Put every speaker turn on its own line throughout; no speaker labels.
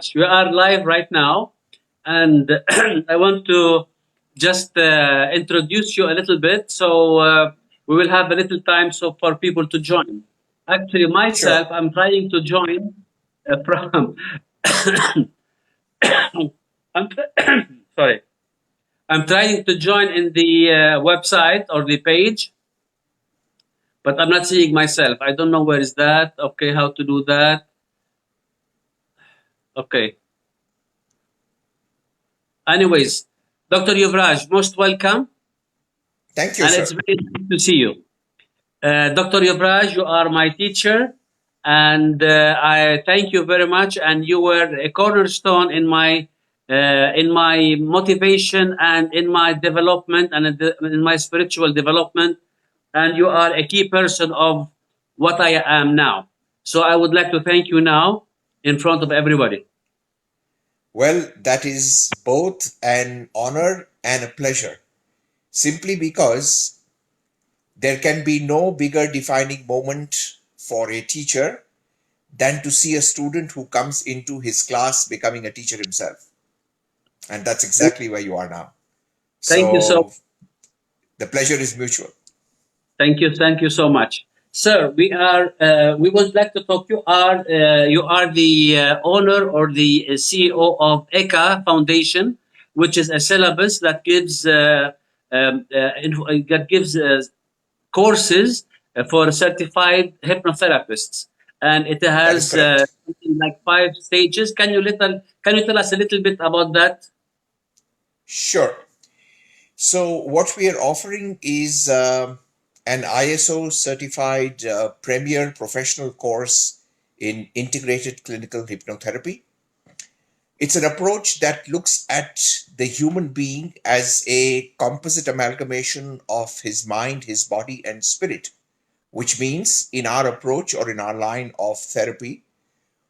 much. We are live right now, and I want to just introduce you a little bit. So we will have a little time so for people to join. Actually,
Sure.
myself, I'm trying to join from. I'm sorry. I'm trying to join in the website or the page, but I'm not seeing myself. I don't know where is that. Okay, how to do that? Okay. Anyways, Dr. Yuvraj, most welcome,
Thank you,
and it's
sir.
very nice to see you. Dr. Yuvraj, you are my teacher, and I thank you very much. And you were a cornerstone in my motivation and in my development and in my spiritual development. And you are a key person of what I am now. So I would like to thank you now in front of everybody.
Well, that is both an honor and a pleasure, simply because there can be no bigger defining moment for a teacher than to see a student who comes into his class becoming a teacher himself. And that's exactly where you are now.
Thank you so
So the pleasure is mutual.
Thank you so much, sir. We would like to talk. You are the owner or the CEO of ECA Foundation, which is a syllabus that gives courses for certified hypnotherapists, and it
That is
has
correct.
something like 5 stages. Can you tell us a little bit about that?
Sure. So what we are offering is an ISO certified premier professional course in integrated clinical hypnotherapy. It's an approach that looks at the human being as a composite amalgamation of his mind, his body, and spirit, which means in our approach or in our line of therapy,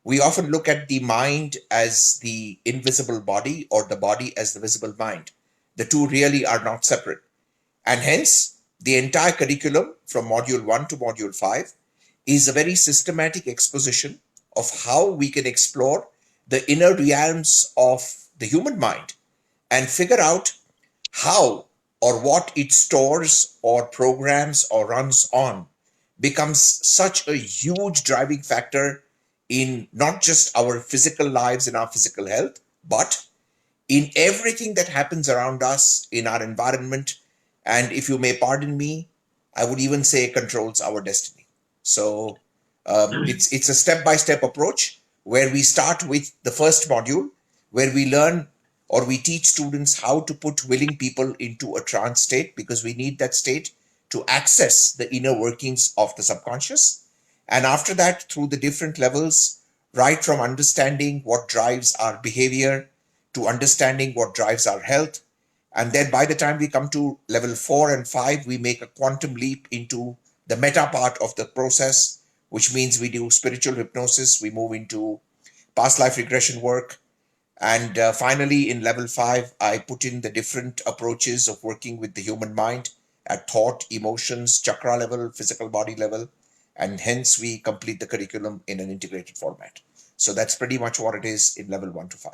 we often look at the mind as the invisible body or the body as the visible mind. The two really are not separate. And hence, the entire curriculum from module 1 to module 5 is a very systematic exposition of how we can explore the inner realms of the human mind and figure out how or what it stores or programs or runs on becomes such a huge driving factor in not just our physical lives and our physical health, but in everything that happens around us in our environment. And if you may pardon me, I would even say controls our destiny. So it's a step-by-step approach where we start with the first module, where we learn or we teach students how to put willing people into a trance state, because we need that state to access the inner workings of the subconscious. And after that, through the different levels, right from understanding what drives our behavior to understanding what drives our health. And then by the time we come to level 4 and 5, we make a quantum leap into the meta part of the process, which means we do spiritual hypnosis, we move into past life regression work. And finally, in level 5, I put in the different approaches of working with the human mind at thought, emotions, chakra level, physical body level. And hence, we complete the curriculum in an integrated format. So that's pretty much what it is in level 1 to 5.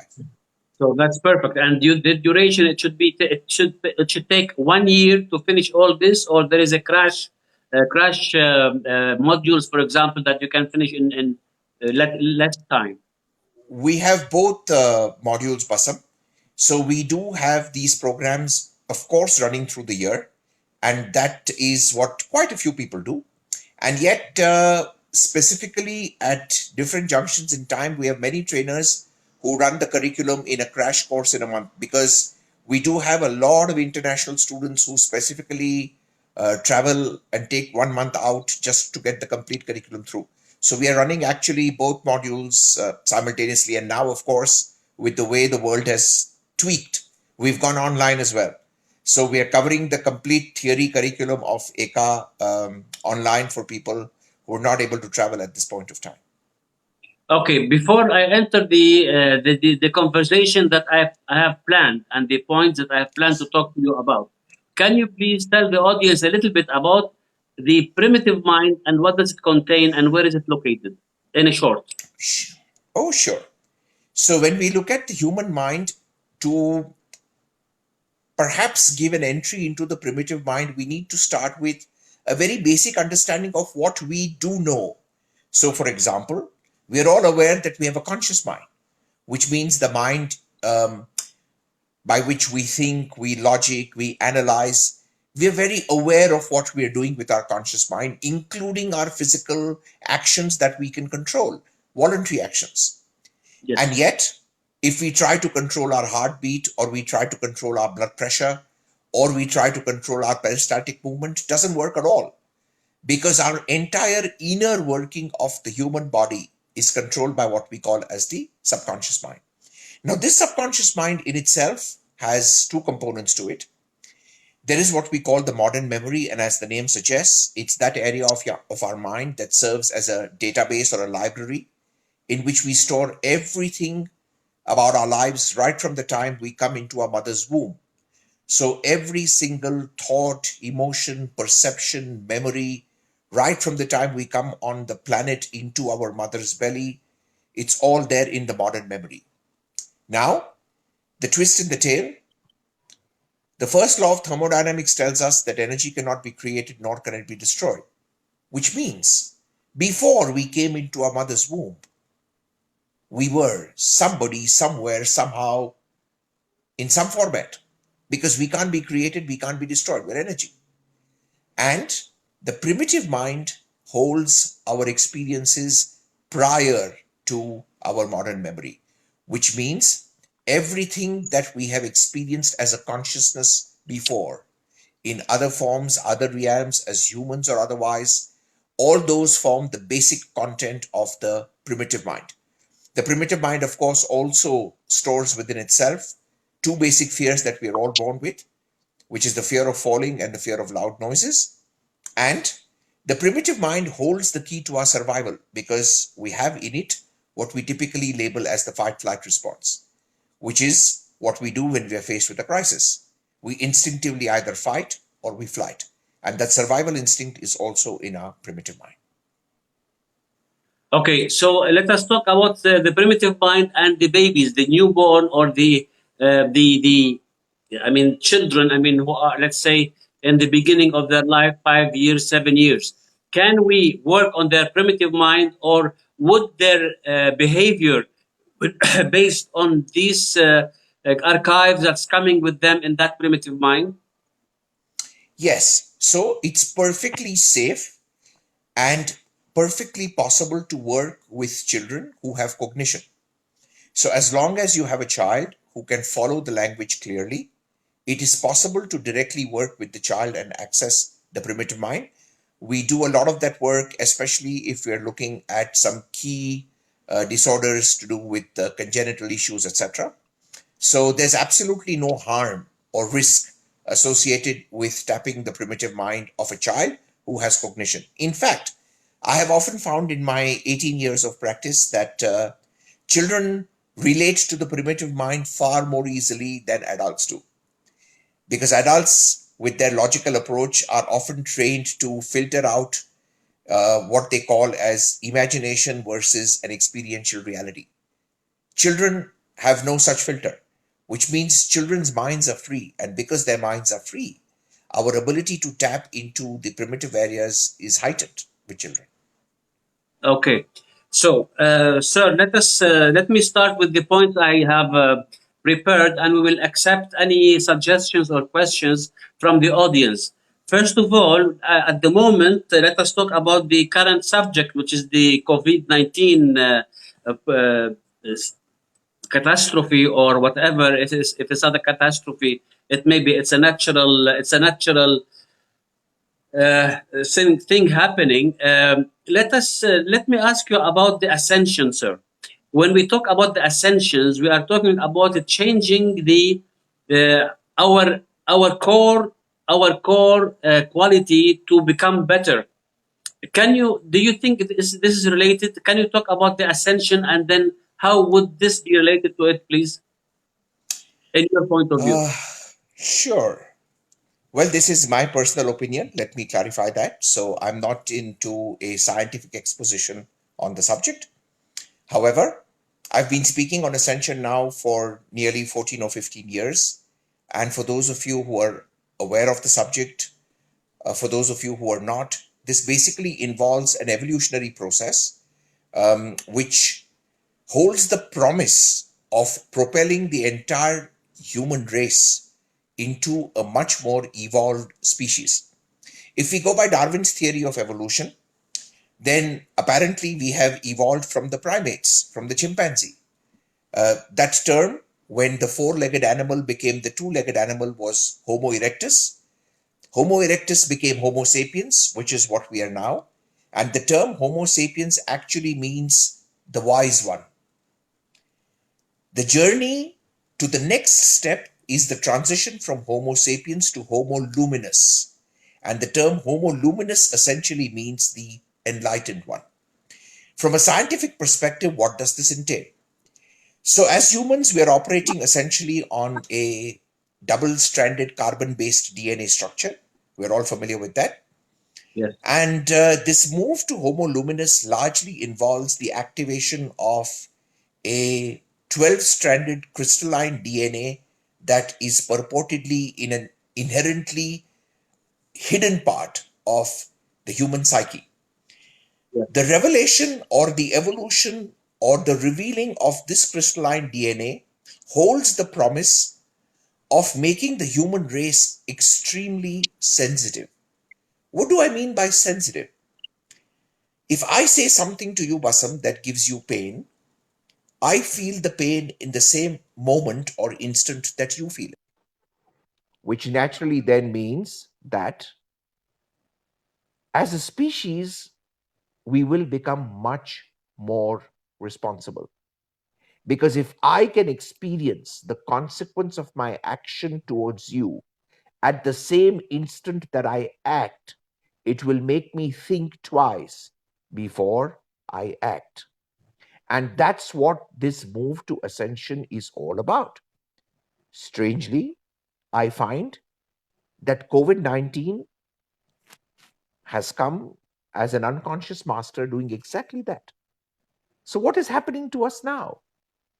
So that's perfect. And the duration, it should take 1 year to finish all this, or there is a crash modules, for example, that you can finish in less time.
We have both modules, Bassam. So we do have these programs, of course, running through the year. And that is what quite a few people do. And yet, specifically at different junctions in time, we have many trainers who run the curriculum in a crash course in a month, because we do have a lot of international students who specifically travel and take 1 month out just to get the complete curriculum through. So we are running actually both modules simultaneously. And now, of course, with the way the world has tweaked, we've gone online as well. So we are covering the complete theory curriculum of ECA online for people who are not able to travel at this point of time.
Okay, before I enter the conversation that I have planned and the points that I have planned to talk to you about, can you please tell the audience a little bit about the primitive mind and what does it contain and where is it located in a short?
Oh, sure. So when we look at the human mind, to perhaps give an entry into the primitive mind, we need to start with a very basic understanding of what we do know. So, for example, we are all aware that we have a conscious mind, which means the mind by which we think, we logic, we analyze. We're very aware of what we are doing with our conscious mind, including our physical actions that we can control, voluntary actions. And
Yes.
yet, if we try to control our heartbeat, or we try to control our blood pressure, or we try to control our peristaltic movement, it doesn't work at all, because our entire inner working of the human body is controlled by what we call as the subconscious mind. Now, this subconscious mind in itself has two components to it. There is what we call the modern memory, and as the name suggests, it's that area of our mind that serves as a database or a library in which we store everything about our lives right from the time we come into our mother's womb. So every single thought, emotion, perception, memory, right from the time we come on the planet into our mother's belly, it's all there in the modern memory. Now, the twist in the tail, the first law of thermodynamics tells us that energy cannot be created nor can it be destroyed, which means before we came into our mother's womb, we were somebody, somewhere, somehow, in some format, because we can't be created, we can't be destroyed, we're energy. And the primitive mind holds our experiences prior to our modern memory, which means everything that we have experienced as a consciousness before, in other forms, other realms, as humans or otherwise, all those form the basic content of the primitive mind. The primitive mind, of course, also stores within itself two basic fears that we are all born with, which is the fear of falling and the fear of loud noises. And the primitive mind holds the key to our survival, because we have in it what we typically label as the fight flight response, which is what we do when we are faced with a crisis. We instinctively either fight or we flight. And that survival instinct is also in our primitive mind.
Okay, so let us talk about the primitive mind and the babies, the newborn, or the I mean children. I mean who are, let's say, in the beginning of their life, 5 years, 7 years. Can we work on their primitive mind, or would their behavior based on these like archives that's coming with them in that primitive mind?
Yes, so it's perfectly safe and perfectly possible to work with children who have cognition. So, as long as you have a child who can follow the language clearly, it is possible to directly work with the child and access the primitive mind. We do a lot of that work, especially if we're looking at some key disorders to do with congenital issues, etc. So, there's absolutely no harm or risk associated with tapping the primitive mind of a child who has cognition. In fact, I have often found in my 18 years of practice that children relate to the primitive mind far more easily than adults do, because adults with their logical approach are often trained to filter out what they call as imagination versus an experiential reality. Children have no such filter, which means children's minds are free, and because their minds are free, our ability to tap into the primitive areas is heightened with children.
Okay. So, sir, let me start with the points I have prepared, and we will accept any suggestions or questions from the audience. First of all, at the moment, let us talk about the current subject, which is the COVID-19 catastrophe, or whatever it is. If it's not a catastrophe, it may be it's a natural thing happening. Let me ask you about the ascension, sir. When we talk about the ascensions, we are talking about changing the our core quality to become better. Do you think this is related? Can you talk about the ascension, and then how would this be related to it, please, in your point of view?
Uh, sure. Well, this is my personal opinion. Let me clarify that. So, I'm not into a scientific exposition on the subject. However, I've been speaking on Ascension now for nearly 14 or 15 years. And for those of you who are aware of the subject, for those of you who are not, this basically involves an evolutionary process which holds the promise of propelling the entire human race into a much more evolved species. If we go by Darwin's theory of evolution, then apparently we have evolved from the primates, from the chimpanzee. That term, when the four legged animal became the two legged animal, was Homo erectus. Homo erectus became Homo sapiens, which is what we are now. And the term Homo sapiens actually means the wise one. The journey to the next step is the transition from Homo sapiens to Homo luminous. And the term Homo luminous essentially means the enlightened one. From a scientific perspective, what does this entail? So, as humans, we are operating essentially on a double stranded carbon based DNA structure. We're all familiar with that.
Yes.
And this move to Homo luminous largely involves the activation of a 12 stranded crystalline DNA that is purportedly in an inherently hidden part of the human psyche.
Yes.
The revelation or the evolution or the revealing of this crystalline DNA holds the promise of making the human race extremely sensitive. What do I mean by sensitive? If I say something to you, Basam, that gives you pain, I feel the pain in the same moment or instant that you feel it. Which naturally then means that as a species, we will become much more responsible. Because if I can experience the consequence of my action towards you at the same instant that I act, it will make me think twice before I act. And that's what this move to ascension is all about. Strangely, I find that COVID 19 has come as an unconscious master doing exactly that. So, what is happening to us now?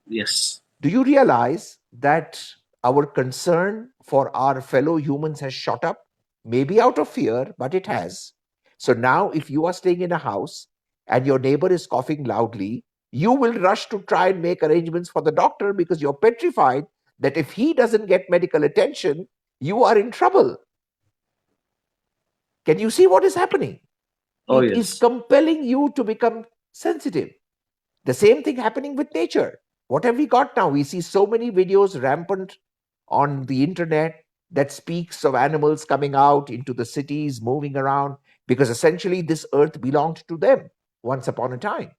Yes.
Do you realize that our concern for our fellow humans has shot up? Maybe out of fear, but it has. So now, if you are staying in a house and your neighbor is coughing loudly, you will rush to try and make arrangements for the doctor because you're petrified that if he doesn't get medical attention, you are in trouble. Can you see what is happening?
Oh,
It is
yes.
compelling you to become sensitive. The same thing happening with nature. What have we got now? We see so many videos rampant on the internet that speaks of animals coming out into the cities, moving around, because essentially this earth belonged to them once upon a time.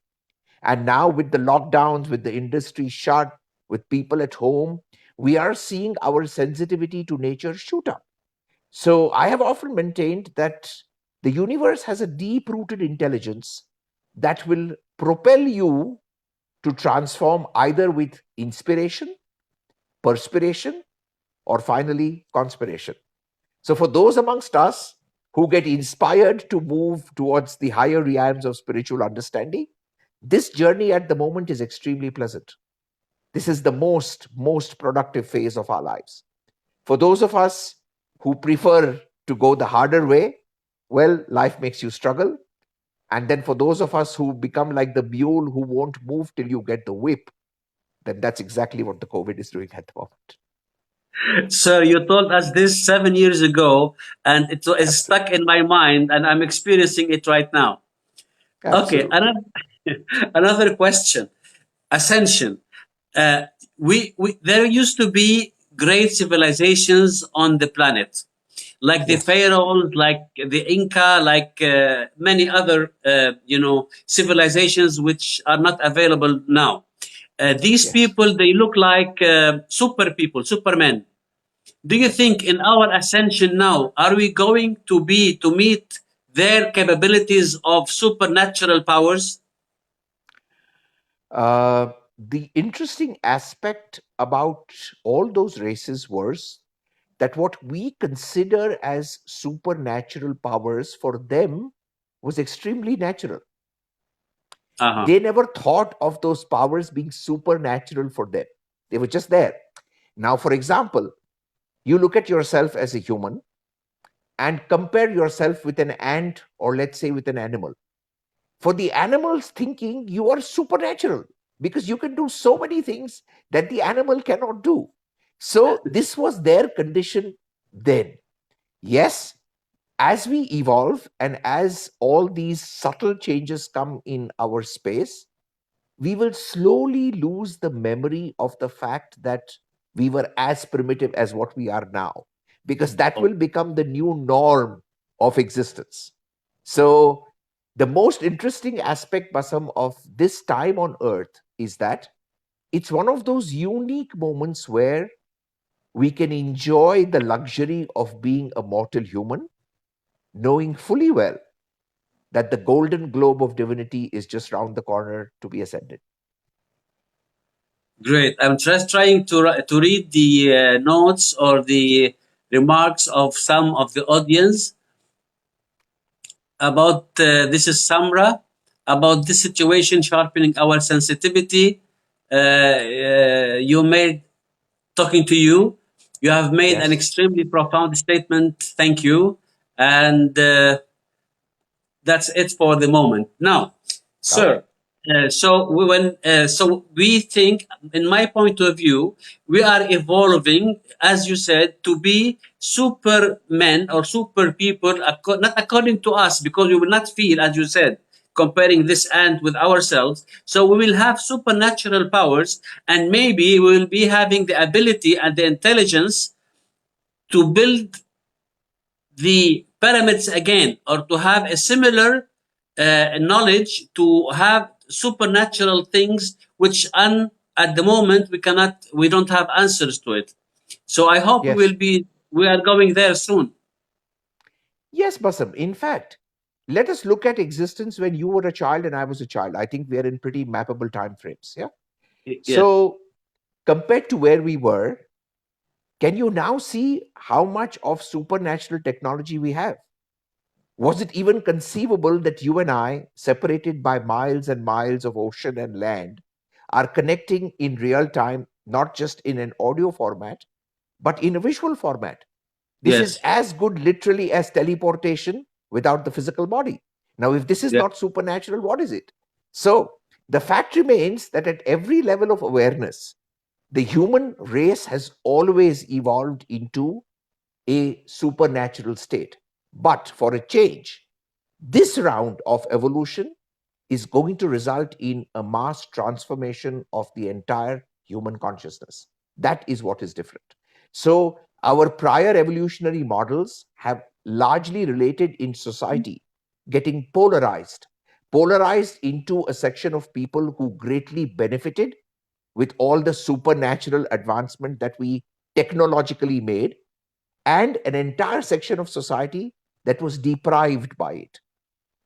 And now, with the lockdowns, with the industry shut, with people at home, we are seeing our sensitivity to nature shoot up. So, I have often maintained that the universe has a deep rooted intelligence that will propel you to transform either with inspiration, perspiration, or finally conspiration. So, for those amongst us who get inspired to move towards the higher realms of spiritual understanding, this journey at the moment is extremely pleasant. This is the most productive phase of our lives. For those of us who prefer to go the harder way, well, life makes you struggle. And then for those of us who become like the mule who won't move till you get the whip, then that's exactly what the COVID is doing at the moment.
Sir, you told us this 7 years ago, and it is stuck
Absolutely.
in my mind, and I'm experiencing it right now. Okay,
Absolutely.
another another question. Ascension. Uh, we there used to be great civilizations on the planet, like the
Yes.
pharaohs, like the Inca, like many other civilizations which are not available now. These
Yes.
people, they look like super people, supermen. Do you think in our ascension now, are we going to meet their capabilities of supernatural powers?
The interesting aspect about all those races was that what we consider as supernatural powers for them was extremely natural.
Uh-huh.
They never thought of those powers being supernatural for them. They were just there. Now, for example, you look at yourself as a human and compare yourself with an ant, or let's say with an animal. For the animal's thinking, you are supernatural because you can do so many things that the animal cannot do. So, this was their condition then. Yes, as we evolve and as all these subtle changes come in our space, we will slowly lose the memory of the fact that we were as primitive as what we are now, because that
Oh,
will become the new norm of existence. So, the most interesting aspect, Basam, of this time on earth is that it's one of those unique moments where we can enjoy the luxury of being a mortal human, knowing fully well that the golden globe of divinity is just round the corner to be ascended.
great. I'm just trying to read the notes or the remarks of some of the audience about this is Samra, about this situation sharpening our sensitivity. You made talking to you. You have made an
Yes.
extremely profound statement. Thank you. And that's it for the moment. Now,
Okay.
sir, so we think, in my point of view, we are evolving, as you said, to be supermen or super people, not according to us, because we will not feel, as you said, comparing this ant with ourselves. So we will have supernatural powers, and maybe we will be having the ability and the intelligence to build the pyramids again, or to have a similar knowledge, to have supernatural things which at the moment we don't have answers to it. So I hope
Yes.
we are going there soon.
Yes, Basam. In fact, let us look at existence when you were a child and I was a child. I think we are in pretty mappable time frames. Yeah.
Yes,
So, compared to where we were, can you now see how much of supernatural technology we have? Was it even conceivable that you and I, separated by miles and miles of ocean and land, are connecting in real time, not just in an audio format, but in a visual format? This is
yes,
as good literally as teleportation without the physical body. Now, if this is
yeah,
not supernatural, what is it? So, the fact remains that at every level of awareness, the human race has always evolved into a supernatural state. But for a change, this round of evolution is going to result in a mass transformation of the entire human consciousness. That is what is different. So, our prior evolutionary models have largely related in society getting polarized into a section of people who greatly benefited with all the supernatural advancement that we technologically made, and an entire section of society that was deprived by it.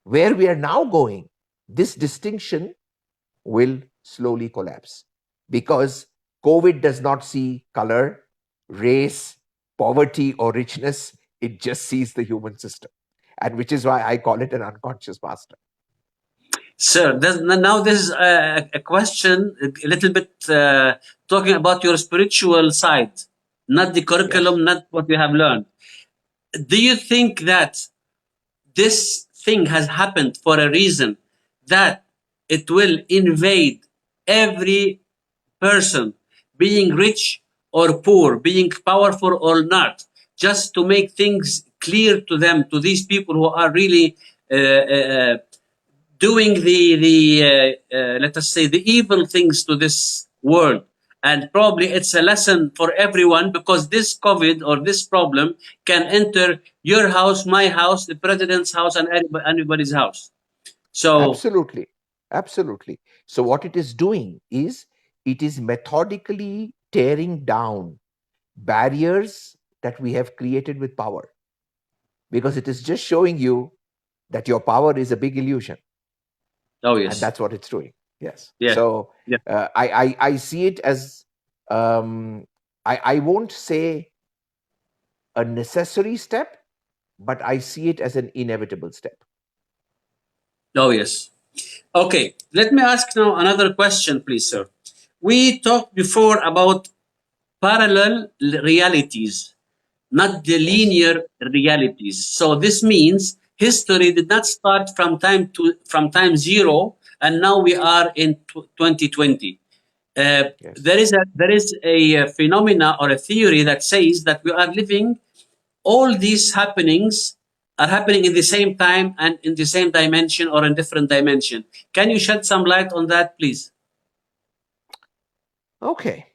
Where we are now going, this distinction will slowly collapse because COVID does not see color, race, poverty, or richness. It just sees the human system. And which is why I call it an unconscious master.
sir. Now this is a question, a little bit talking about your spiritual side, not the
Yes.
curriculum, not what we have learned. Do you think that this thing has happened for a reason, that it will invade every person, being rich or poor, being powerful or not, just to make things clear to them, to these people who are really doing the let us say the evil things to this world. And probably it's a lesson for everyone, because this COVID or this problem can enter your house, my house, the president's house, and anybody's house. So
Absolutely. Absolutely. So, what it is doing is it is methodically tearing down barriers that we have created with power, because it is just showing you that your power is a big illusion,
oh
and
yes,
that's what it's doing. Yes.
yeah,
So,
yeah.
I see it as, um, I won't say a necessary step, but I see it as an inevitable step.
Oh yes. Okay, let me ask now another question, please, sir. We talked before about parallel realities, not the
Yes.
linear realities. So this means history did not start from time zero, and now we are in 2020.
Yes.
There is a phenomena or a theory that says that we are living, all these happenings are happening in the same time and in the same dimension or in different dimension. Can you shed some light on that, please?
Okay.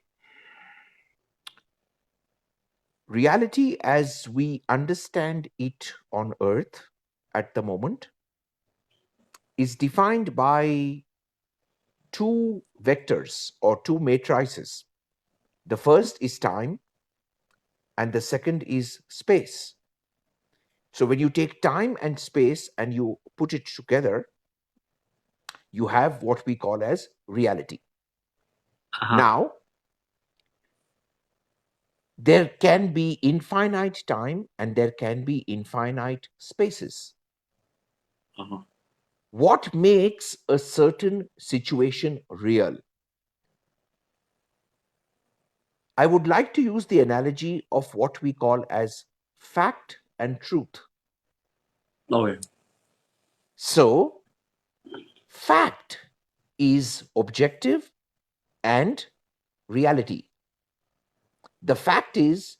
Reality as we understand it on Earth at the moment is defined by two vectors or two matrices. The first is time, and the second is space. So when you take time and space and you put it together, you have what we call as reality.
Uh-huh.
Now, there can be infinite time and there can be infinite spaces.
Uh-huh.
What makes a certain situation real? I would like to use the analogy of what we call as fact and truth.
Okay.
So, fact is objective and reality. The fact is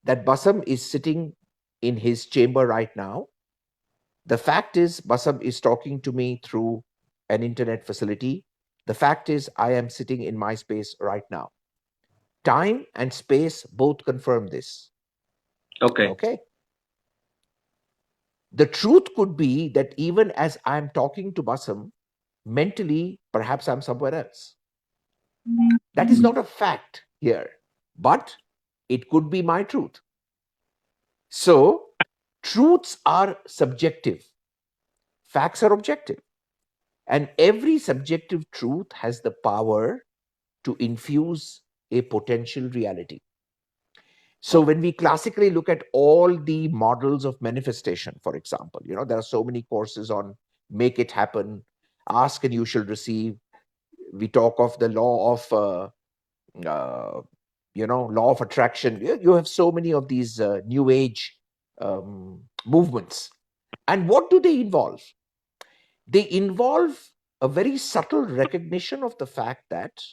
that Bassam is sitting in his chamber right now. The fact is Bassam is talking to me through an internet facility. The fact is I am sitting in my space right now. Time and space both confirm this.
Okay.
Okay. The truth could be that even as I'm talking to Bassam, mentally, perhaps I'm somewhere else. That is not a fact here, but it could be my truth. So, truths are subjective, facts are objective, and every subjective truth has the power to infuse a potential reality. So,
Wow.
when we classically look at all the models of manifestation, for example, there are so many courses on make it happen, ask and you shall receive. We talk of the law of uh, law of attraction. You have so many of these new age movements. And what do they involve? They involve a very subtle recognition of the fact that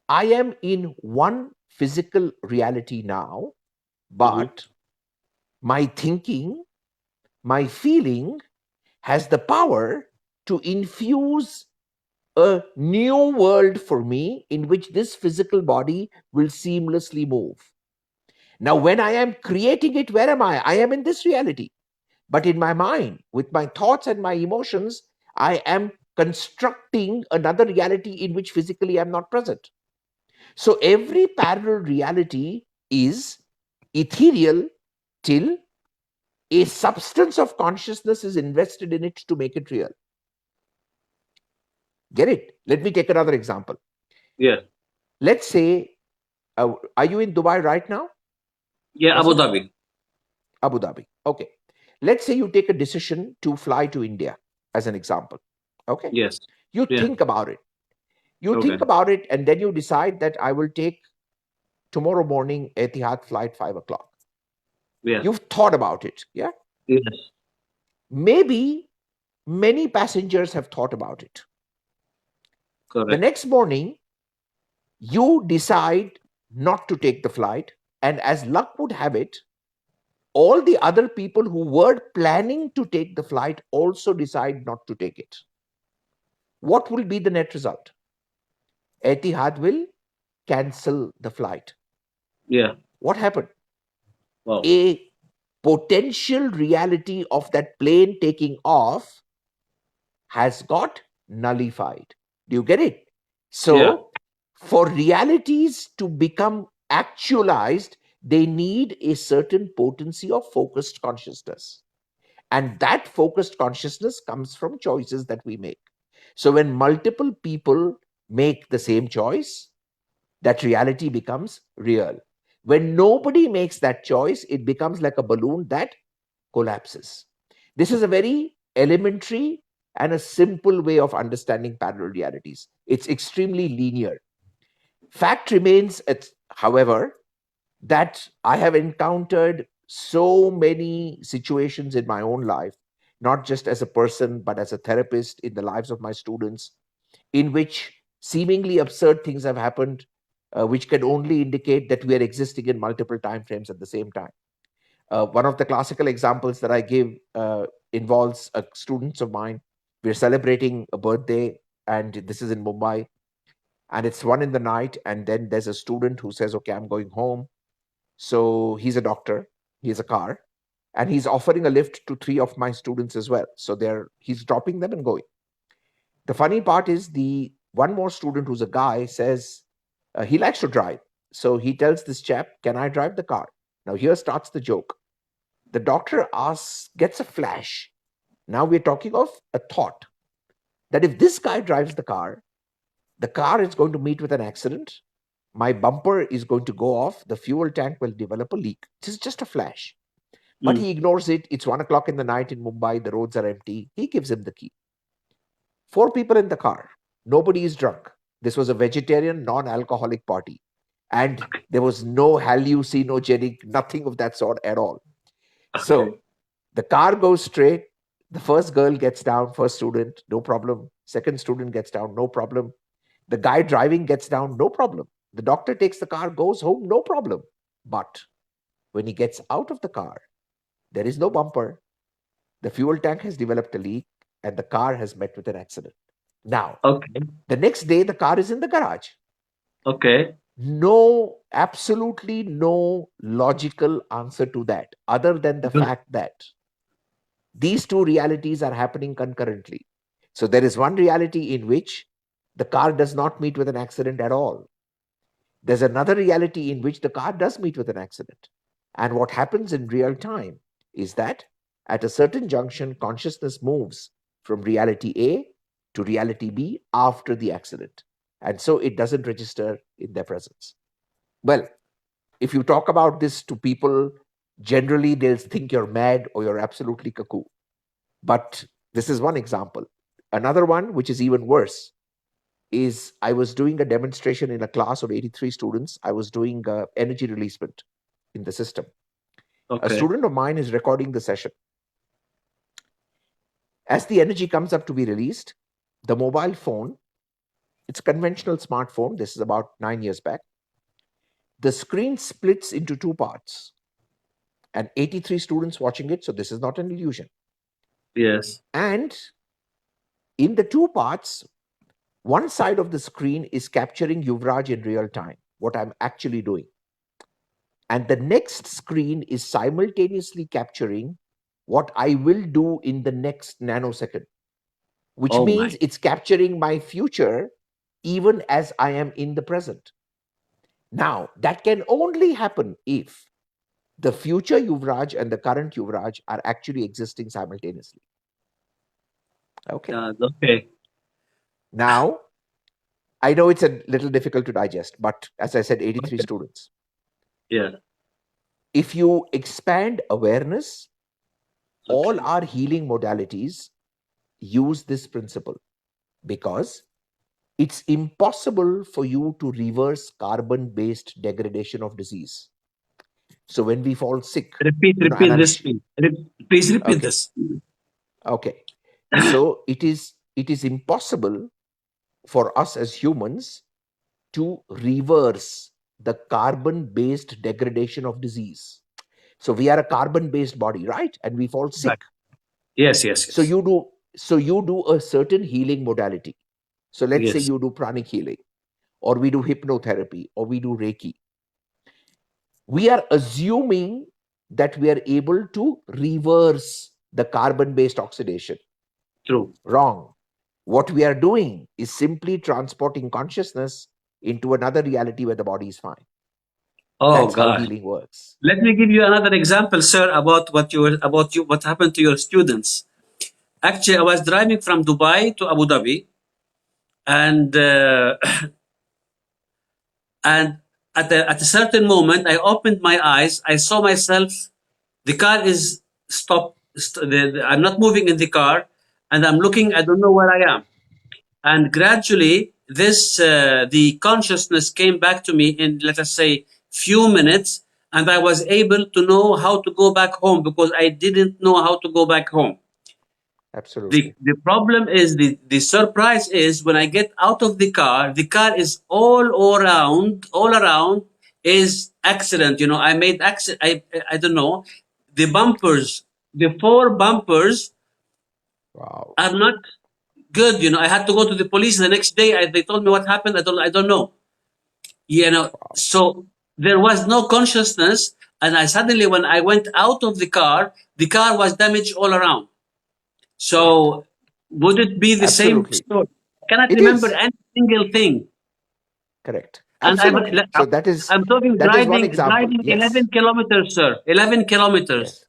I am in one physical reality now,
Mhm.
but my thinking, my feeling has the power to infuse a new world for me in which this physical body will seamlessly move. Now, when I am creating it, where am I? I am in this reality. But in my mind, with my thoughts and my emotions, I am constructing another reality in which physically I'm not present. So every parallel reality is ethereal till a substance of consciousness is invested in it to make it real. Get it? Let me take another example.
Yes.
Let's say, are you in Dubai right now,
Yeah, Abu
Bassam?
Dhabi.
Abu Dhabi. Okay. Let's say you take a decision to fly to India, as an example. Okay.
Yes.
You
Yeah.
think about it. You think
Okay.
about it, and then you decide that I will take tomorrow morning Etihad flight 5 o'clock.
Yes.
You've thought about it. Yeah.
Yes.
Maybe many passengers have thought about it. The
Correct.
next morning, you decide not to take the flight. And as luck would have it, all the other people who were planning to take the flight also decide not to take it. What will be the net result? Etihad will cancel the flight.
Yeah.
What happened?
Wow.
A potential reality of that plane taking off has got nullified. Do you get it?
Yeah.
So, for realities to become actualized, they need a certain potency of focused consciousness. And that focused consciousness comes from choices that we make. So, when multiple people make the same choice, that reality becomes real. When nobody makes that choice, it becomes like a balloon that collapses. This is a very elementary, and a simple way of understanding parallel realities. It's extremely linear. Fact remains, however, that I have encountered so many situations in my own life, not just as a person, but as a therapist, in the lives of my students, in which seemingly absurd things have happened, which can only indicate that we are existing in multiple time frames at the same time. One of the classical examples that I give involves students of mine. We're celebrating a birthday, and this is in Mumbai, and it's 1 in the night, and then there's a student who says, okay, I'm going home. So he's a doctor, he has a car, and he's offering a lift to 3 of my students as well. So he's dropping them and going. The funny part is, the one more student, who's a guy, says he likes to drive. So he tells this chap, can I drive the car? Now here starts the joke. The doctor gets a flash. Now we're talking of a thought that if this guy drives the car is going to meet with an accident, my bumper is going to go off, the fuel tank will develop a leak. This is just a flash. But he ignores it. It's 1 o'clock in the night in Mumbai, the roads are empty. He gives him the key. 4 people in the car. Nobody is drunk. This was a vegetarian, non-alcoholic party. And there was no hallucinogenic, nothing of that sort at all. So the car goes straight. The first girl gets down, first student, no problem. Second student gets down, no problem. The guy driving gets down, no problem. The doctor takes the car, goes home, no problem. But when he gets out of the car, there is no bumper. The fuel tank has developed a leak, and the car has met with an accident. Now, the next day, the car is in the garage.
Okay.
No, absolutely no logical answer to that, other than the fact that these two realities are happening concurrently. So there is one reality in which the car does not meet with an accident at all. There's another reality in which the car does meet with an accident. And what happens in real time is that at a certain junction, consciousness moves from reality A to reality B after the accident. And so it doesn't register in their presence. Well, if you talk about this to people, generally they'll think you're mad or you're absolutely cuckoo. But this is one example. Another one, which is even worse, is I was doing a demonstration in a class of 83 students. I was doing energy releasement in the system. A student of mine is recording the session. As the energy comes up to be released, the mobile phone, it's a conventional smartphone, this is about 9 years back, the screen splits into 2 parts, and 83 students watching it, so this is not an illusion.
Yes.
And in the 2 parts, one side of the screen is capturing Yuvraj in real time, what I'm actually doing. And the next screen is simultaneously capturing what I will do in the next nanosecond, which means it's capturing my future even as I am in the present. Now, that can only happen if the future Yuvraj and the current Yuvraj are actually existing simultaneously. Okay.
Okay.
Now, I know it's a little difficult to digest, but as I said, 83 students.
Yeah.
If you expand awareness, all our healing modalities use this principle, because it's impossible for you to reverse carbon-based degradation of disease. So when we fall sick,
repeat this. Please repeat this.
Okay. So it is impossible for us as humans to reverse the carbon-based degradation of disease. So we are a carbon-based body, right? And we fall sick.
Yes.
So you do a certain healing modality. So let's say you do pranic healing, or we do hypnotherapy, or we do Reiki. We are assuming that we are able to reverse the carbon-based oxidation.
True.
Wrong. What we are doing is simply transporting consciousness into another reality where the body is fine. That's how healing works.
Let me give you another example, sir, about what happened to your students. Actually, I was driving from Dubai to Abu Dhabi, and and at a certain moment, I opened my eyes. I saw myself. The car is stopped. I'm not moving in the car, and I'm looking, I don't know where I am. And gradually, the consciousness came back to me in, let us say, few minutes, and I was able to know how to go back home because I didn't know how to go back home.
Absolutely.
The problem is the surprise is when I get out of the car is all around is accident. You know, I made accident. I don't know. The bumpers, the four bumpers
Wow.
are not good. You know, I had to go to the police the next day. They told me what happened. I don't know. You know,
Wow.
so there was no consciousness. And I suddenly, when I went out of the car was damaged all around.
Correct.
So would it be the same
Absolutely.
story? I cannot
It
remember
is.
any single thing.
Correct.
And
Absolutely. So
I'm talking
that is one example.
driving
Yes.
11 kilometers, sir. 11 kilometers.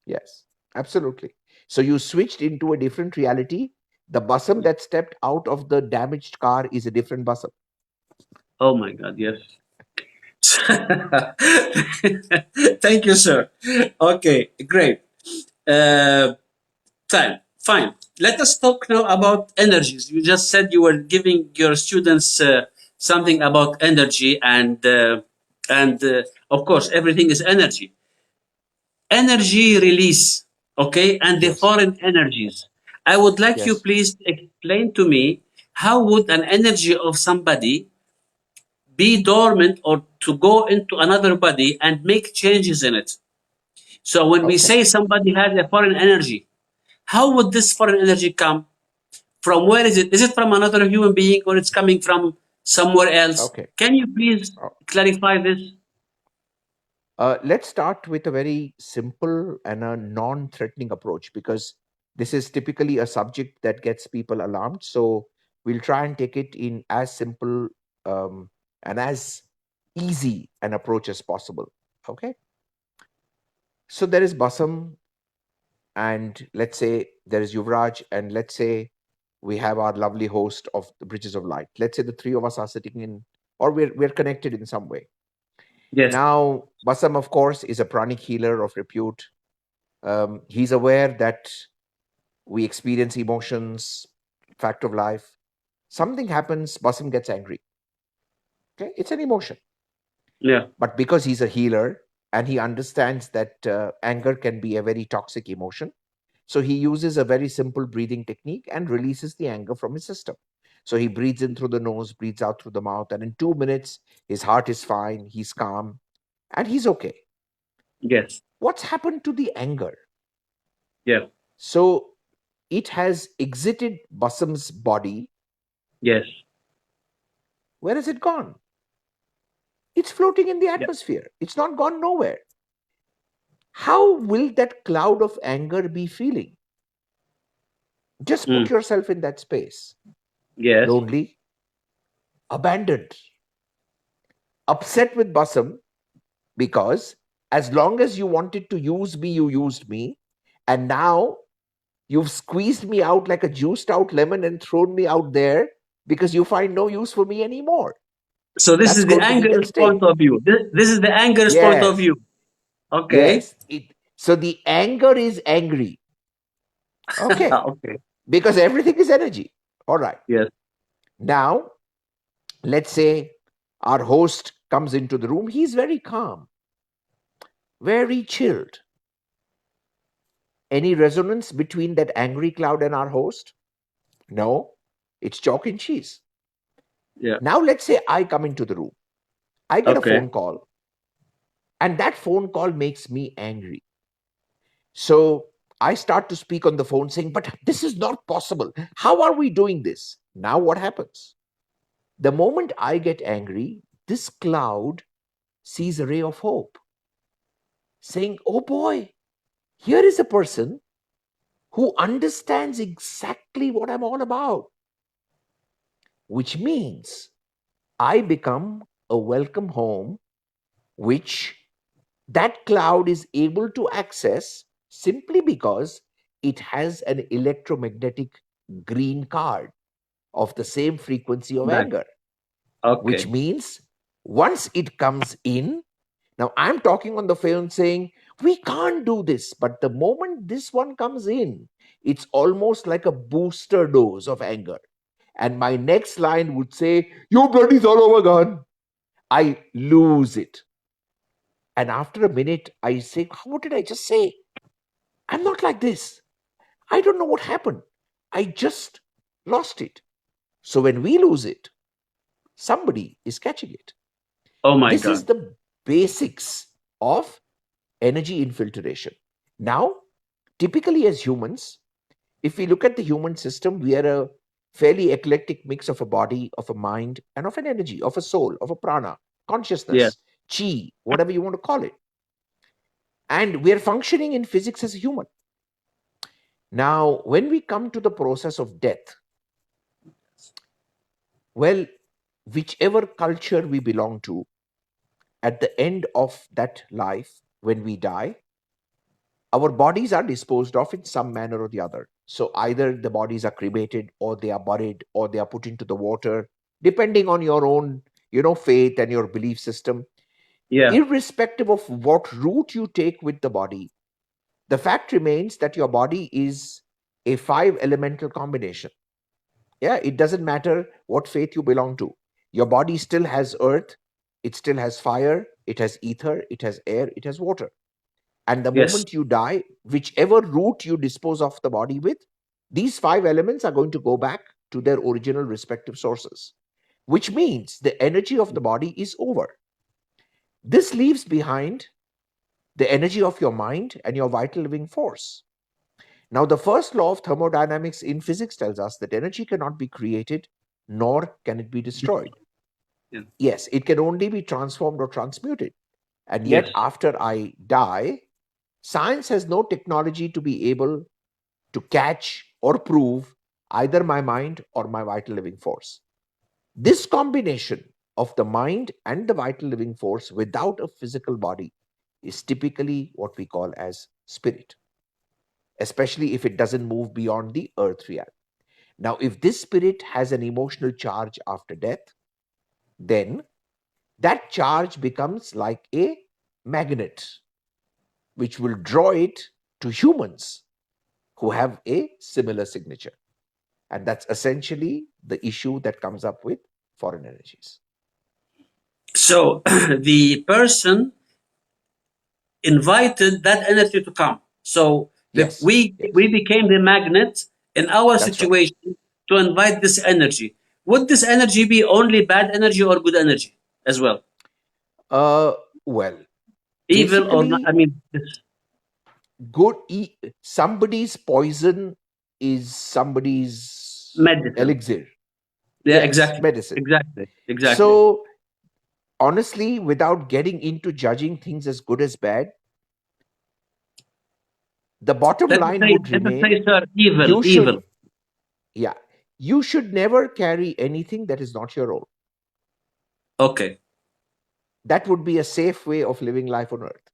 Yes. Yes. Absolutely. So you switched into a different reality. The Bassam that stepped out of the damaged car is a different Bassam.
Oh my God, yes. Thank you, sir. Okay, great. Uh, Fine. Let us talk now about energies. You just said you were giving your students something about energy, and of course, everything is energy. Energy release, okay, and the
Yes.
foreign energies. I would like you
Yes.
please explain to me how would an energy of somebody be dormant or to go into another body and make changes in it. So when we
Okay.
say somebody has a foreign energy, how would this foreign energy come? From where is it? Is it from another human being or it's coming from somewhere else?
Okay.
Can you please
Uh,
clarify this?
let's start with a very simple and a non-threatening approach, because this is typically a subject that gets people alarmed. So we'll try and take it in as simple and as easy an approach as possible. Okay. So there is Basam, and let's say there is Yuvraj, and let's say we have our lovely host of the Bridges of Light. Let's say the three of us are sitting in, or we're connected in some way.
Yes,
Now, Basam, of course, is a pranic healer of repute. He's aware that we experience emotions, fact of life. Something happens, Basam gets angry. Okay, it's an emotion.
yeah,
But because he's a healer and he understands that anger can be a very toxic emotion, so he uses a very simple breathing technique and releases the anger from his system. So he breathes in through the nose, breathes out through the mouth, and in 2 minutes, his heart is fine, he's calm, and he's okay.
yes,
What's happened to the anger?
yeah,
So it has exited Basam's body.
yes,
Where has it gone? It's floating in the
yeah.
atmosphere. It's not gone nowhere. How will that cloud of anger be feeling? Just put
Mm,
yourself in that space.
yes.
Lonely, abandoned, upset with Basam, because as long as you wanted to use me, you used me. And now you've squeezed me out like a juiced out lemon and thrown me out there because you find no use for me anymore.
So this
That's
is the
going to be
anger's point
devastating.
of view. This is the anger's point of
Yes,
view. Okay.
yes. So the anger is angry. Okay.
Okay.
Because everything is energy. All right.
Yes.
Now, let's say our host comes into the room. He's very calm, very chilled. Any resonance between that angry cloud and our host? No, it's chalk and cheese.
Yeah.
Now, let's say I come into the room. I get a
Okay.
phone call, and that phone call makes me angry. So I start to speak on the phone saying, but this is not possible. How are we doing this? Now, what happens? The moment I get angry, this cloud sees a ray of hope, saying, oh boy, here is a person who understands exactly what I'm all about, which means I become a welcome home, which that cloud is able to access simply because it has an electromagnetic green card of the same frequency of
Back.
anger, which
Okay.
means once it comes in, now I'm talking on the phone saying, we can't do this. But the moment this one comes in, it's almost like a booster dose of anger. And my next line would say, "You bloody son of a gun." I lose it. And after a minute, I say, "What did I just say? I'm not like this. I don't know what happened. I just lost it." So when we lose it, somebody is catching it.
Oh my
This is
God.
the basics of energy infiltration. Now, typically as humans, if we look at the human system, we are a fairly eclectic mix of a body, of a mind, and of an energy, of a soul, of a prana,
Yeah.
consciousness, chi, whatever you want to call it. And we are functioning in physics as a human. Now, when we come to the process of death, well, whichever culture we belong to, at the end of that life, when we die, our bodies are disposed of in some manner or the other. So either the bodies are cremated, or they are buried, or they are put into the water, depending on your own, faith and your belief system.
Yeah.
Irrespective of what route you take with the body, the fact remains that your body is a five elemental combination. Yeah, it doesn't matter what faith you belong to. Your body still has earth, it still has fire, it has ether, it has air, it has water. And the
Yes.
moment you die, whichever route you dispose of the body with, these five elements are going to go back to their original respective sources, which means the energy of the body is over. This leaves behind the energy of your mind and your vital living force. Now, the first law of thermodynamics in physics tells us that energy cannot be created, nor can it be destroyed.
Yeah.
Yes, it can only be transformed or transmuted. And yet,
Yes.
after I die, science has no technology to be able to catch or prove either my mind or my vital living force. This combination of the mind and the vital living force without a physical body is typically what we call as spirit, especially if it doesn't move beyond the earth realm. Now, if this spirit has an emotional charge after death, then that charge becomes like a magnet, which will draw it to humans who have a similar signature. And that's essentially the issue that comes up with foreign energies.
So the person invited that energy to come. So
Yes,
we
yes,
became the magnet in our
that's right.
situation to invite this energy. Would this energy be only bad energy or good energy as well?
Uh, well,
Evil or not? I
basically,
mean,
somebody's poison is somebody's
medicine.
elixir.
Yeah,
Yes,
exactly,
medicine.
exactly, exactly.
So, honestly, without getting into judging things as good as bad, the bottom line would
Let us
remain,
say, sir, evil,
you should,
evil.
yeah, you should never carry anything that is not your own.
Okay.
That would be a safe way of living life on earth.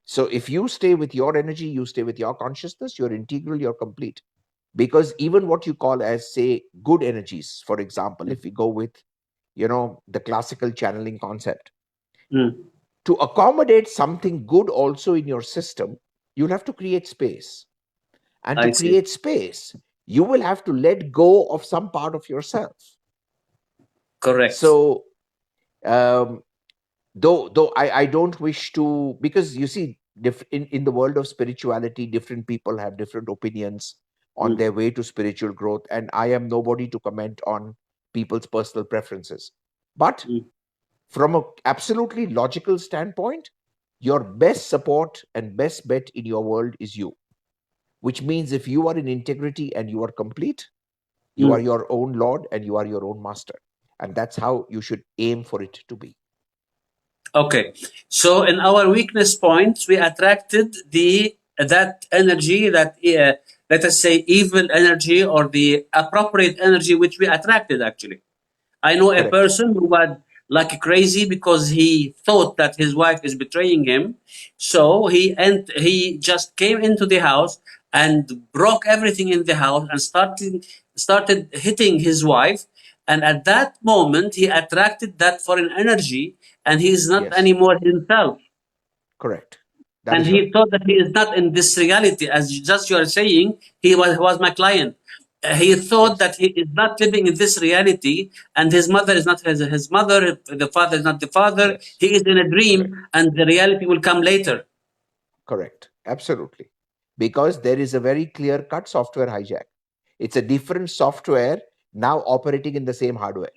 So if you stay with your energy, you stay with your consciousness, you're integral, you're complete. Because even what you call as, say, good energies, for example, if we go with, the classical channeling concept,
Mm,
to accommodate something good also in your system, you'll have to create space. And to
I see.
create space, you will have to let go of some part of yourself.
Correct.
So, um, though I don't wish to, because you see, in the world of spirituality, different people have different opinions on
Mm,
their way to spiritual growth, and I am nobody to comment on people's personal preferences. But
mm.
from a absolutely logical standpoint, your best support and best bet in your world is you, which means if you are in integrity and you are complete, you are
Mm.
your own lord and you are your own master, and that's how you should aim for it to be.
Okay. So in our weakness points, we attracted the that energy, that let us say evil energy or the appropriate energy which we attracted actually. I know a
Correct.
person who was like crazy because he thought that his wife is betraying him. So he just came into the house and broke everything in the house and started hitting his wife. And at that moment, he attracted that foreign energy, and he is not
Yes.
anymore himself.
Correct. That
And
is right.
he thought that he is not in this reality, as just you are saying. He was my client. He thought
Yes,
that he is not living in this reality, and his mother is not his mother. The father is not the father.
yes,
He is in a
correct,
dream, and the reality will come later.
correct, absolutely. Because there is a very clear cut software hijack. It's a different software now operating in the same hardware.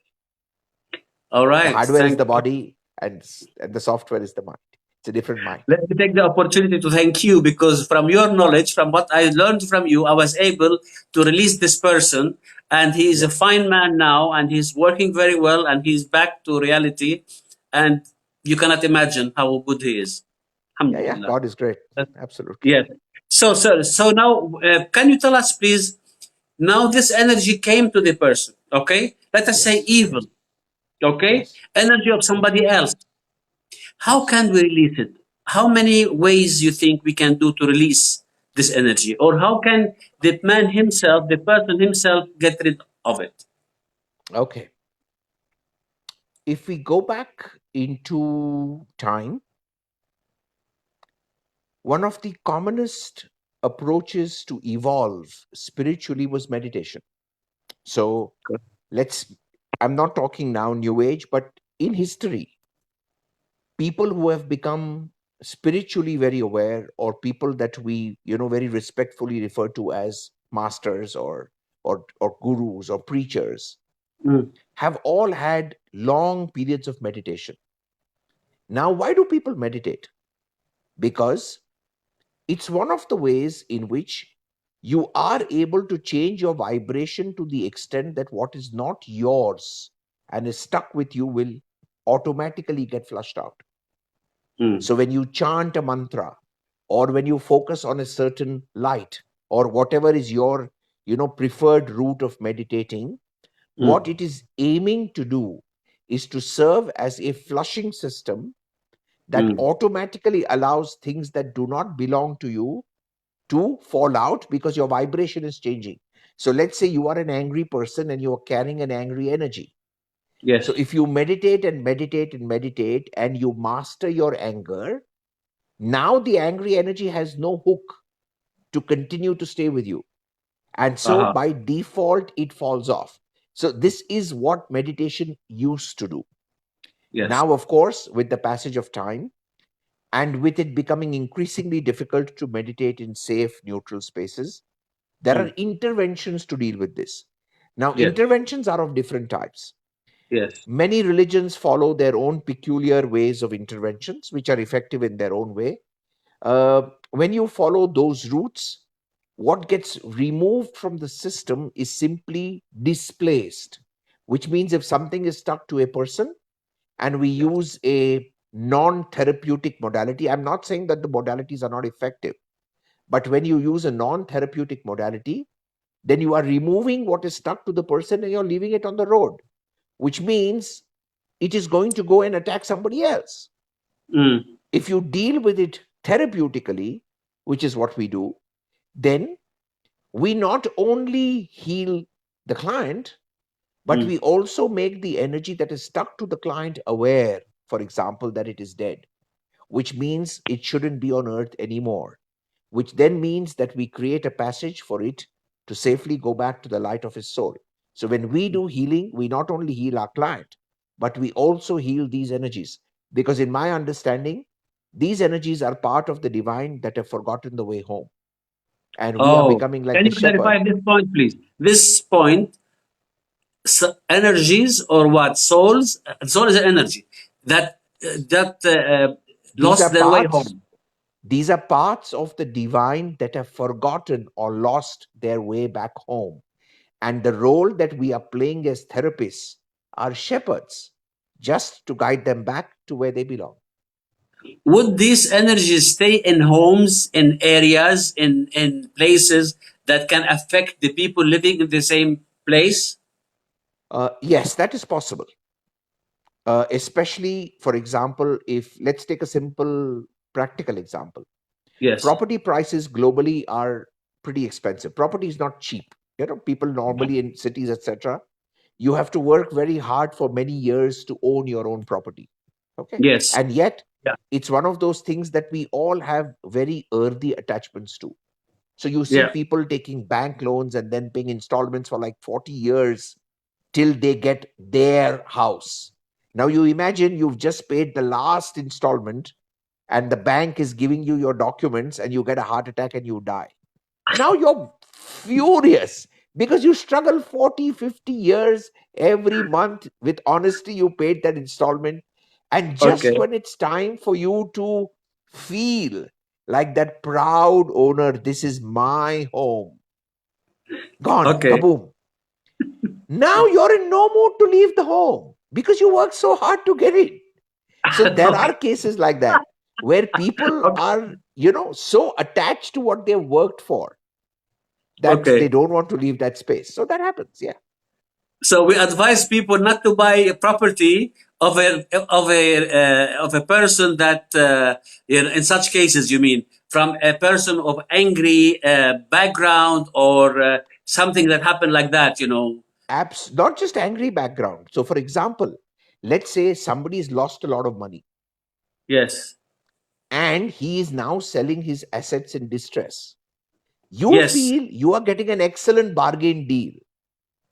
All
The
right.
hardware is
Thank
the
you.
body, and the software is the mind. It's a different mind.
Let me take the opportunity to thank you, because from your knowledge, from what I learned from you, I was able to release this person, and he is a
Yes.
fine man now, and he's working very well, and he's back to reality, and you cannot imagine how good he is.
Yeah, yeah.
Alhamdulillah.
God is great.
Uh,
Absolutely.
Yes. So, sir, so now, can you tell us, please? Now, this energy came to the person. Okay, let us say
Yes,
evil.
yes,
Okay,
yes,
energy of
yes,
somebody else. How
yes.
can we release it? How many ways you think we can do to release this energy? Or how can the man himself, the person himself, get rid of it?
Okay. If we go back into time, one of the commonest approaches to evolve spiritually was meditation. So let's, I'm not talking now New Age, but in history, people who have become spiritually very aware, or people that we, very respectfully refer to as masters, or gurus or preachers,
Mm,
have all had long periods of meditation. Now, why do people meditate? Because it's one of the ways in which you are able to change your vibration to the extent that what is not yours and is stuck with you will automatically get flushed out.
mm,
So when you chant a mantra, or when you focus on a certain light, or whatever is your preferred route of meditating, what
mm,
it is aiming to do is to serve as a flushing system that
mm,
automatically allows things that do not belong to you to fall out, because your vibration is changing. So let's say you are an angry person and you are carrying an angry energy. So
yes.
if you meditate and meditate and meditate and you master your anger, now the angry energy has no hook to continue to stay with you. And so
Uh-huh.
by default, it falls off. So this is what meditation used to do.
Yes.
Now, of course, with the passage of time, and with it becoming increasingly difficult to meditate in safe, neutral spaces, there are
Mm,
interventions to deal with this. Now,
yes.
interventions are of different types.
Yes.
Many religions follow their own peculiar ways of interventions, which are effective in their own way. When you follow those routes, what gets removed from the system is simply displaced, which means if something is stuck to a person and we use a non therapeutic modality, I'm not saying that the modalities are not effective, but when you use a non therapeutic modality, then you are removing what is stuck to the person and you're leaving it on the road, which means it is going to go and attack somebody else.
Mm,
If you deal with it therapeutically, which is what we do, then we not only heal the client, but we
mm,
also make the energy that is stuck to the client aware, for example, that it is dead, which means it shouldn't be on earth anymore, which then means that we create a passage for it to safely go back to the light of his soul. So when we do healing, we not only heal our client, but we also heal these energies. Because in my understanding, these energies are part of the divine that have forgotten the way home. And we are
oh,
becoming like
can
the
you
shepherd.
clarify this point, please? This point, energies or what? Souls? Soul is an energy that
These are
lost their way
paths.
home.
These are parts of the divine that have forgotten or lost their way back home. And the role that we are playing as therapists are shepherds, just to guide them back to where they belong.
Would these energies stay in homes, in areas, in places that can affect the people living in the same place?
Yes, that is possible. Especially, for example, if let's take a simple practical example.
Yes.
Property prices globally are pretty expensive. Property is not cheap. People normally in cities, etc., you have to work very hard for many years to own your own property. Okay.
Yes.
And yet
Yeah.
It's one of those things that we all have very earthy attachments to. So you see
Yeah.
people taking bank loans and then paying installments for like 40 years till they get their house. Now you imagine you've just paid the last installment and the bank is giving you your documents and you get a heart attack and you die. Now you're furious because you struggle 40, 50 years every month with honesty. You paid that installment. And just
Okay.
when it's time for you to feel like that proud owner, this is my home, gone,
Okay.
kaboom. Now you're in no mood to leave the home because you worked so hard to get it. So there
Okay.
are cases like that where people
Okay.
are, so attached to what they worked for that they
Okay.
don't want to leave that space. So that happens. Yeah,
So we advise people not to buy a property of a person that in such cases, you mean, from a person of angry background or something that happened like that.
apps, not just angry background. So, for example, let's say somebody's lost a lot of money
Yes.
and he is now selling his assets in distress. You
Yes.
feel you are getting an excellent bargain deal,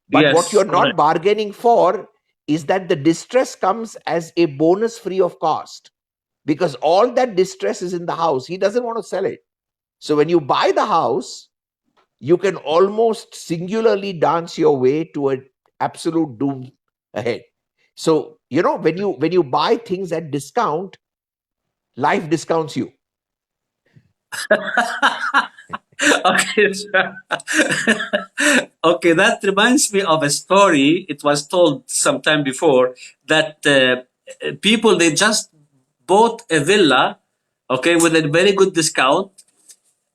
but what
Yes.
you're
Correct.
not bargaining for is that the distress comes as a bonus free of cost because all that distress is in the house. He doesn't want to sell it. So, when you buy the house, you can almost singularly dance your way to an absolute doom ahead. So when you buy things at discount, life discounts you.
Okay. Okay, that reminds me of a story. It was told sometime before that people they just bought a villa, okay, with a very good discount.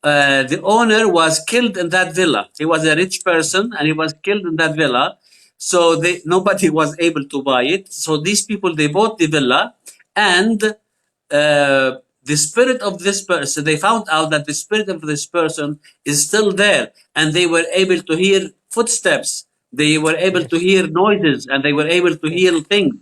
The owner was killed in that villa. He was a rich person and he was killed in that villa. So nobody was able to buy it. So these people they bought the villa, and the spirit of this person, they found out that the spirit of this person is still there, and they were able to hear footsteps. They were able to
Yes,
hear noises, and they were able to
yes,
hear things.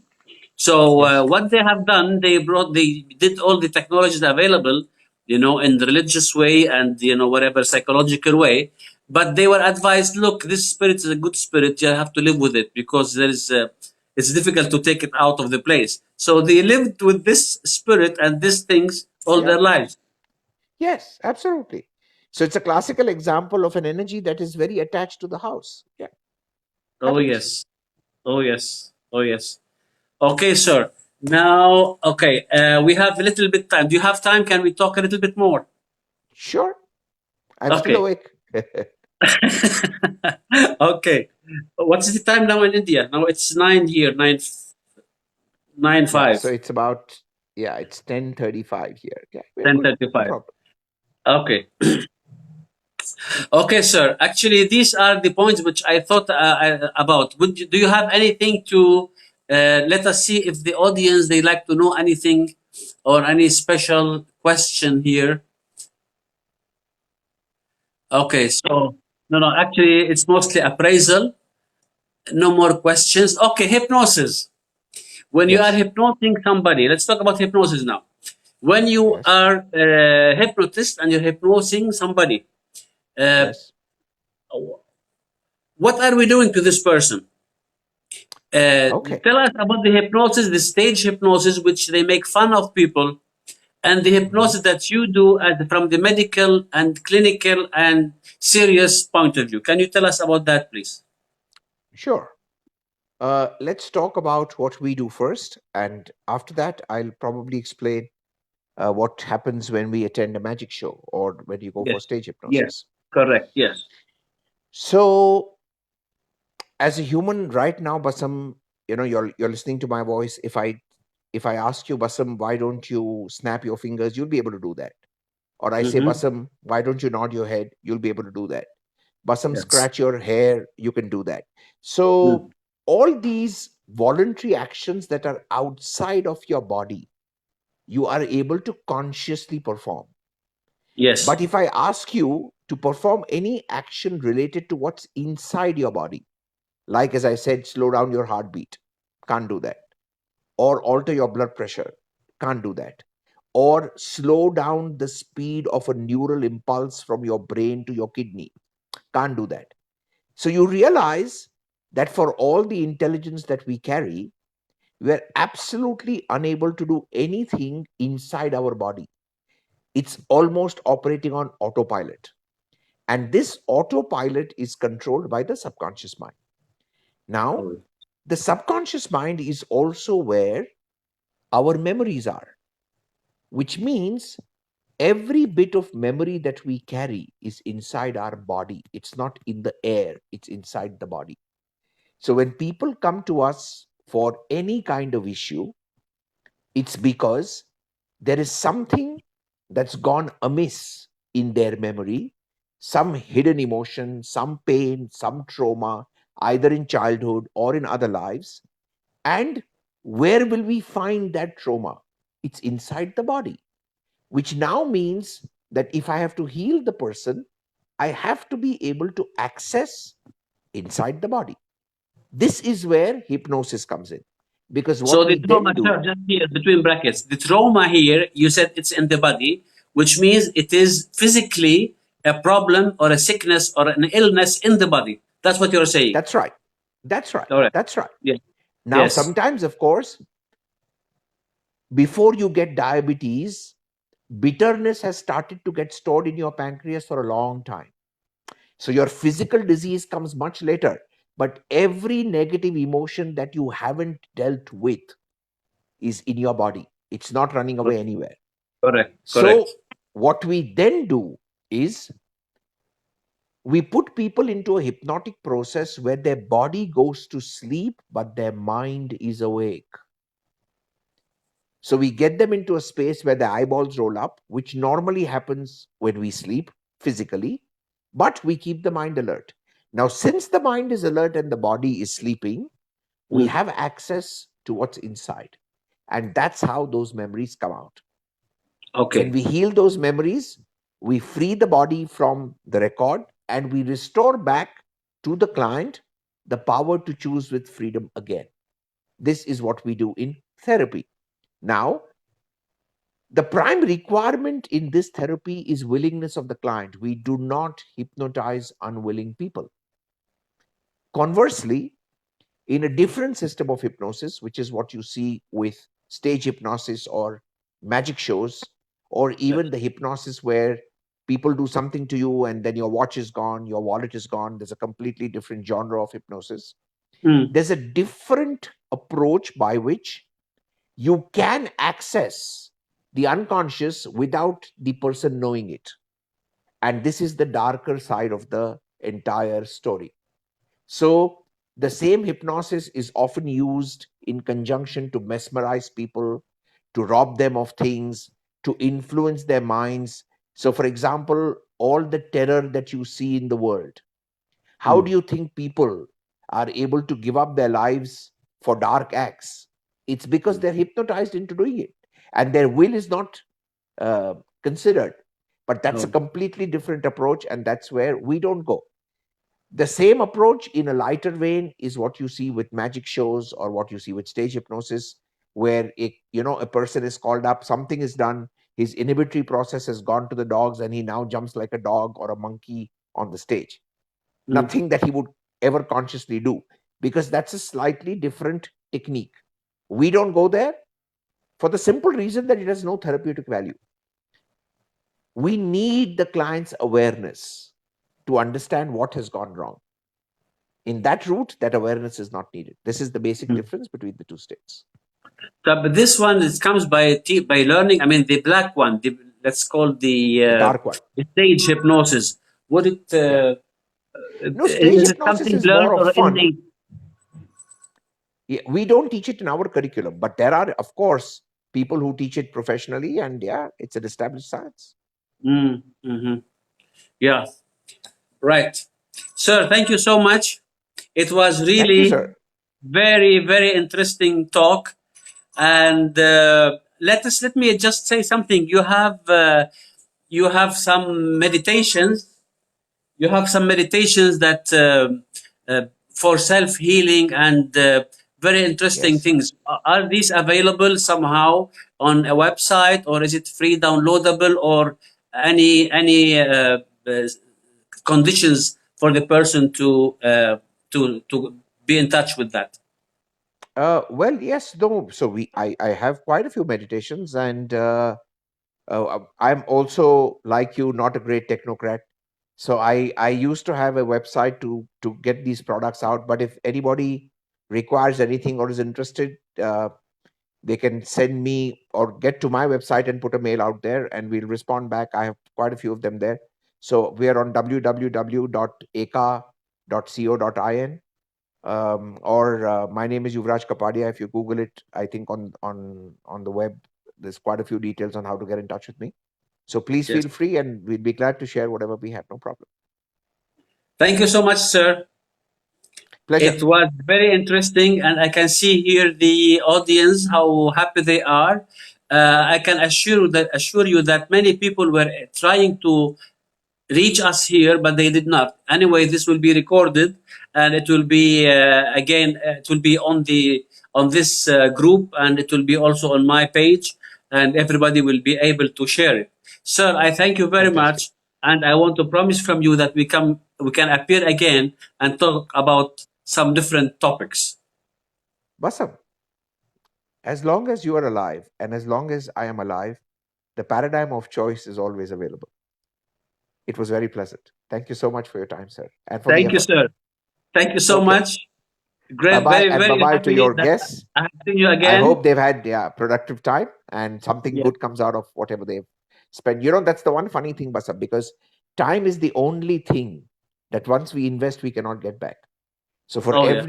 So
yes,
what they have done, they did all the technologies available, in the religious way and whatever psychological way. But they were advised, look, this spirit is a good spirit. You have to live with it because it's difficult to take it out of the place. So they lived with this spirit and these things all
yeah,
their lives.
yes, absolutely. So it's a classical example of an energy that is very attached to the house. Yeah,
Oh
happens.
yes, oh yes, oh yes. Okay, sir. Now, okay, we have a little bit time. Do you have time? Can we talk a little bit more?
Sure, I'm still
Okay.
awake.
Okay. What's the time now in India? Now it's 9 here, 9
Yeah, so
5,
it's about, yeah, it's 10:35 here. Yeah, we're
ten
good,
thirty
no
five.
problem.
Okay. Okay, sir. Actually, these are the points which I thought about. Do you have anything to let us see if the audience they like to know anything or any special question here? Okay, so no, no. Actually, it's mostly appraisal. No more questions. Okay, hypnosis. When you are
Yes,
hypnoting somebody, let's talk about hypnosis now. When you
yes,
are a hypnotist and you're hypnosing somebody, uh,
yes.
what are we doing to this person? Uh,
Okay.
Tell us about the hypnosis, the stage hypnosis, which they make fun of people, and the
Mhm.
hypnosis that you do from the medical and clinical and serious point of view. Can you tell us about that, please?
Sure. Let's talk about what we do first, and after that, I'll probably explain what happens when we attend a magic show or when you go
Yes.
for stage
Yes.
hypnosis.
Correct. Yes.
So, as a human, right now, Basam, you're listening to my voice. If I ask you, Basam, why don't you snap your fingers? You'll be able to do that. Or I say,
Mm-hmm.
Basam, why don't you nod your head? You'll be able to do that. Basam,
Yes.
scratch your hair. You can do that.
Mm.
So, all these voluntary actions that are outside of your body, you are able to consciously perform.
Yes.
But if I ask you to perform any action related to what's inside your body, like as I said, slow down your heartbeat, can't do that. Or alter your blood pressure, can't do that. or slow down the speed of a neural impulse from your brain to your kidney. Can't do that. So you realize that for all the intelligence that we carry, we are absolutely unable to do anything inside our body. It's almost operating on autopilot. And this autopilot is controlled by the subconscious mind. Now,
Oh,
the subconscious mind is also where our memories are, which means every bit of memory that we carry is inside our body. It's not in the air, it's inside the body. So when people come to us for any kind of issue, it's because there is something that's gone amiss in their memory, some hidden emotion, some pain, some trauma, either in childhood or in other lives. And where will we find that trauma? It's inside the body, which now means that if I have to heal the person, I have to be able to access inside the body. This is where hypnosis comes in. Because
so
what
the
we
trauma,
then do,
sir, just here between brackets, the trauma here, you said it's in the body, which means it is physically a problem or a sickness or an illness in the body. That's what you're saying.
that's right. That's right.
Correct.
That's right.
Yes.
Now,
Yes.
sometimes, of course, before you get diabetes, bitterness has started to get stored in your pancreas for a long time. So your physical disease comes much later. But every negative emotion that you haven't dealt with is in your body. It's not running away anywhere.
Correct.
So,
Correct.
what we then do is we put people into a hypnotic process where their body goes to sleep, but their mind is awake. So, we get them into a space where the eyeballs roll up, which normally happens when we sleep physically, but we keep the mind alert. Now, since the mind is alert and the body is sleeping, we
Mm.
have access to what's inside. And that's how those memories come out. When
Okay.
we heal those memories, we free the body from the record and we restore back to the client the power to choose with freedom again. This is what we do in therapy. Now, the prime requirement in this therapy is willingness of the client. We do not hypnotize unwilling people. Conversely, in a different system of hypnosis, which is what you see with stage hypnosis or magic shows, or
Yes.
even the hypnosis where people do something to you and then your watch is gone, your wallet is gone. There's a completely different genre of hypnosis.
Mm.
There's a different approach by which you can access the unconscious without the person knowing it. And this is the darker side of the entire story. So, the same hypnosis is often used in conjunction to mesmerize people, to rob them of things, to influence their minds. So, for example, all the terror that you see in the world, how
Mm.
do you think people are able to give up their lives for dark acts? It's because
Mm.
they're hypnotized into doing it, and their will is not uh, considered. But that's a
Oh.
completely different approach, and that's where we don't go. The same approach in a lighter vein is what you see with magic shows or what you see with stage hypnosis, where a person is called up, something is done, his inhibitory process has gone to the dogs, and he now jumps like a dog or a monkey on the stage.
Mm.
Nothing that he would ever consciously do, because that's a slightly different technique. We don't go there for the simple reason that it has no therapeutic value. We need the client's awareness to understand what has gone wrong. In that route, that awareness is not needed. This is the basic
Mm.
difference between the two states.
So, but this one, it comes by by learning. I mean, the black one, let's call
The dark one.
the stage hypnosis. Would it
Yeah. No, stage
is it
hypnosis
something
is
learned
more of
or
fun.
innate?
Yeah, we don't teach it in our curriculum, but there are, of course, people who teach it professionally, and yeah, it's an established science.
Mm. Hmm. Yeah. Right, sir. Thank you so much. It was
Thank you,
really
sir.
very very interesting talk. And let me just say something. You have some meditations. You have some meditations that for self healing, and Very interesting
Yes.
things. Are these available somehow on a website, or is it free downloadable, or any conditions for the person to be in touch with that?
Well, yes, no. So I have quite a few meditations, and I'm also like you, not a great technocrat. So I used to have a website to get these products out. But if anybody requires anything or is interested, they can send me or get to my website and put a mail out there, and we'll respond back. I have quite a few of them there. So we are on www.aka.co.in, or my name is Yuvraj Kapadia. If you Google it, I think on the web, there's quite a few details on how to get in touch with me. So please
Yes.
feel free, and we'd be glad to share whatever we have. No problem.
Thank you so much, sir.
Pleasure.
It was very interesting, and I can see here the audience how happy they are. I can assure you that many people were trying to reach us here, but they did not. Anyway, this will be recorded, and it will be again. It will be on this group, and it will be also on my page, and everybody will be able to share it. Sir, I thank you very
Fantastic.
much, and I want to promise from you that we can appear again and talk about some different topics.
Basam, as long as you are alive and as long as I am alive, the paradigm of choice is always available. It was very pleasant. Thank you so much for your time, sir, and for the
Thank you,
effort.
sir. Thank you so
Okay.
much.
Bye
Great,
bye,
very,
and bye
very
bye to
happy
your
that
guests.
I have seen you
I
again.
hope they've had, yeah, productive time and something
Yes.
good comes out of whatever they've spent. That's the one funny thing, Basam, because time is the only thing that once we invest, we cannot get back. So for
Oh, yeah.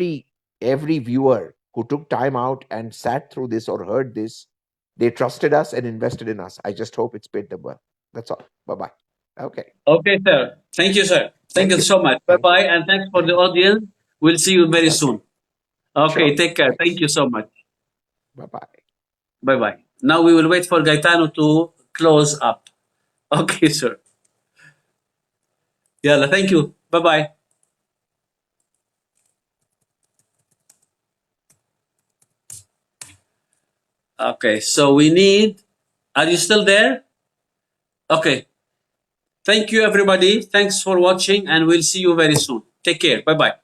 every viewer who took time out and sat through this or heard this, they trusted us and invested in us. I just hope it's paid them well. That's all. Bye bye. Okay.
Okay, sir. Thank you, sir. Thank
Thank
you
you.
so much. Bye
Thank you.
bye, and thanks for the
Thank you.
audience. We'll see you very
Okay.
soon. Okay,
Sure.
take care. Thank
Thanks.
you so much.
Bye bye.
Bye bye. Now we will wait for Gaetano to close up. Okay, sir. Yeah, thank you. Bye bye. Okay, so we need. Are you still there? Okay. Thank you, everybody. Thanks for watching, and we'll see you very soon. Take care. Bye bye.